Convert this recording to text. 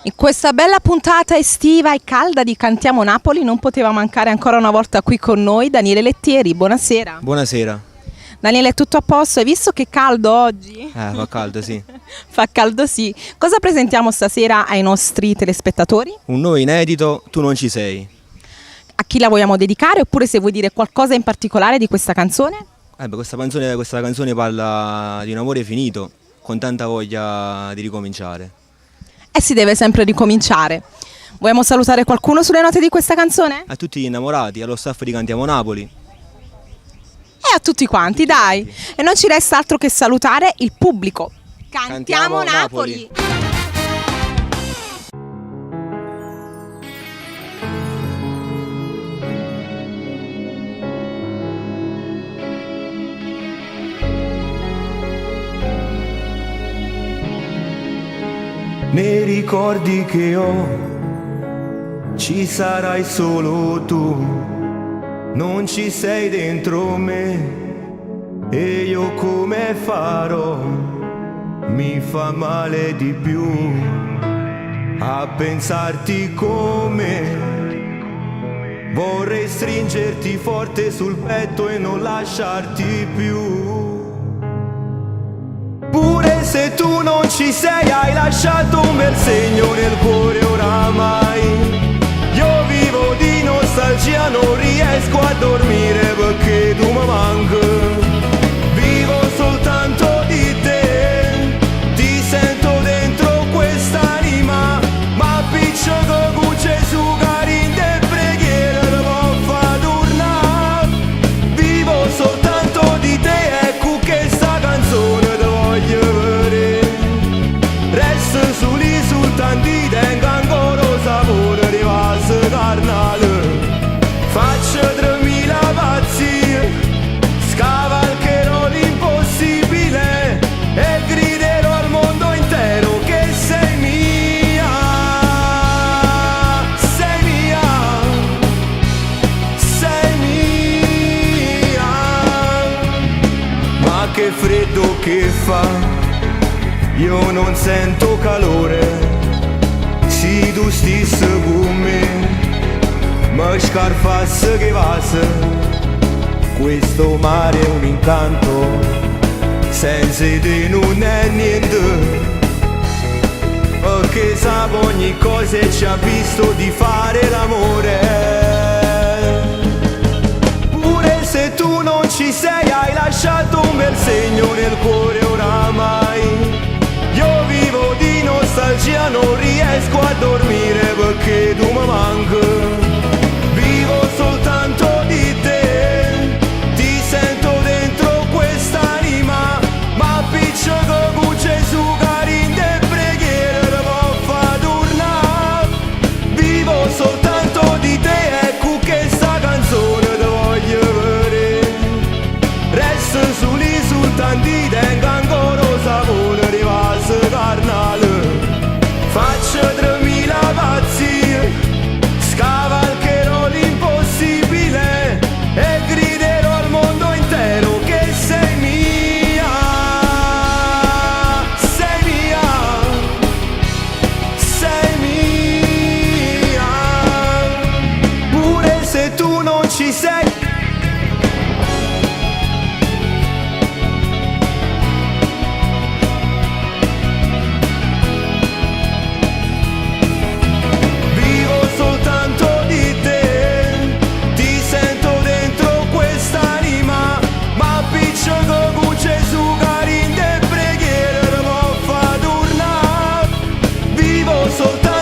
In questa bella puntata estiva e calda di Cantiamo Napoli non poteva mancare ancora una volta qui con noi Daniele Lettieri. Buonasera. Buonasera. Daniele, è tutto a posto? Hai visto che caldo oggi? Fa caldo, sì. Fa caldo, sì. Cosa presentiamo stasera ai nostri telespettatori? Un nuovo inedito, Tu non ci sei. A chi la vogliamo dedicare, oppure se vuoi dire qualcosa in particolare di questa canzone? Questa canzone parla di un amore finito, con tanta voglia di ricominciare. E si deve sempre ricominciare. Vogliamo salutare qualcuno sulle note di questa canzone? A tutti gli innamorati, allo staff di Cantiamo Napoli. E a tutti quanti, dai. E non ci resta altro che salutare il pubblico. Cantiamo Napoli! Nei ricordi che ho ci sarai solo tu, non ci sei dentro me e io come farò? Mi fa male di più a pensarti come vorrei stringerti forte sul petto e non lasciarti più. Pure se tu non ci sei hai lasciato un bel segno nel cuore oramai. Io vivo di nostalgia, non riesco a dormire perché tu mi manchi. Vivo soltanto di te, ti sento dentro quest'anima, ma piccio che cuce su carin de preghiera la può fa tornare. Vivo soltanto di te, ecco che sta canzone suli sultanti tenga ancora sapore di vaso carnale. Faccio 3000 pazzi, scavalcherò l'impossibile e griderò al mondo intero che sei mia, sei mia, sei mia. Ma che freddo che fa, io non sento calore, se tu stessi con me, mi scarfasse che vase. Questo mare è un incanto, senza te non è niente, perché sa ogni cosa e ci ha visto di fare l'amore. Pure se tu non ci sei hai lasciato un bel segno nel cuore oramai. Io vivo di nostalgia, non riesco a dormire perché tu mi manchi. Vivo soltanto di te, ti sento dentro quest'anima, ma piccio che cuce su carin de preghiera la può fa tornare. Vivo soltanto di te, ecco che sta canzone te voglio vedere. Resto soli sultanti, tenga ancora sapore di vaso carnale. Faccio 3000 pazzi, scavalcherò l'impossibile e griderò al mondo intero che sei mia, sei mia, sei mia. Pure se tu non ci sei. Soltanto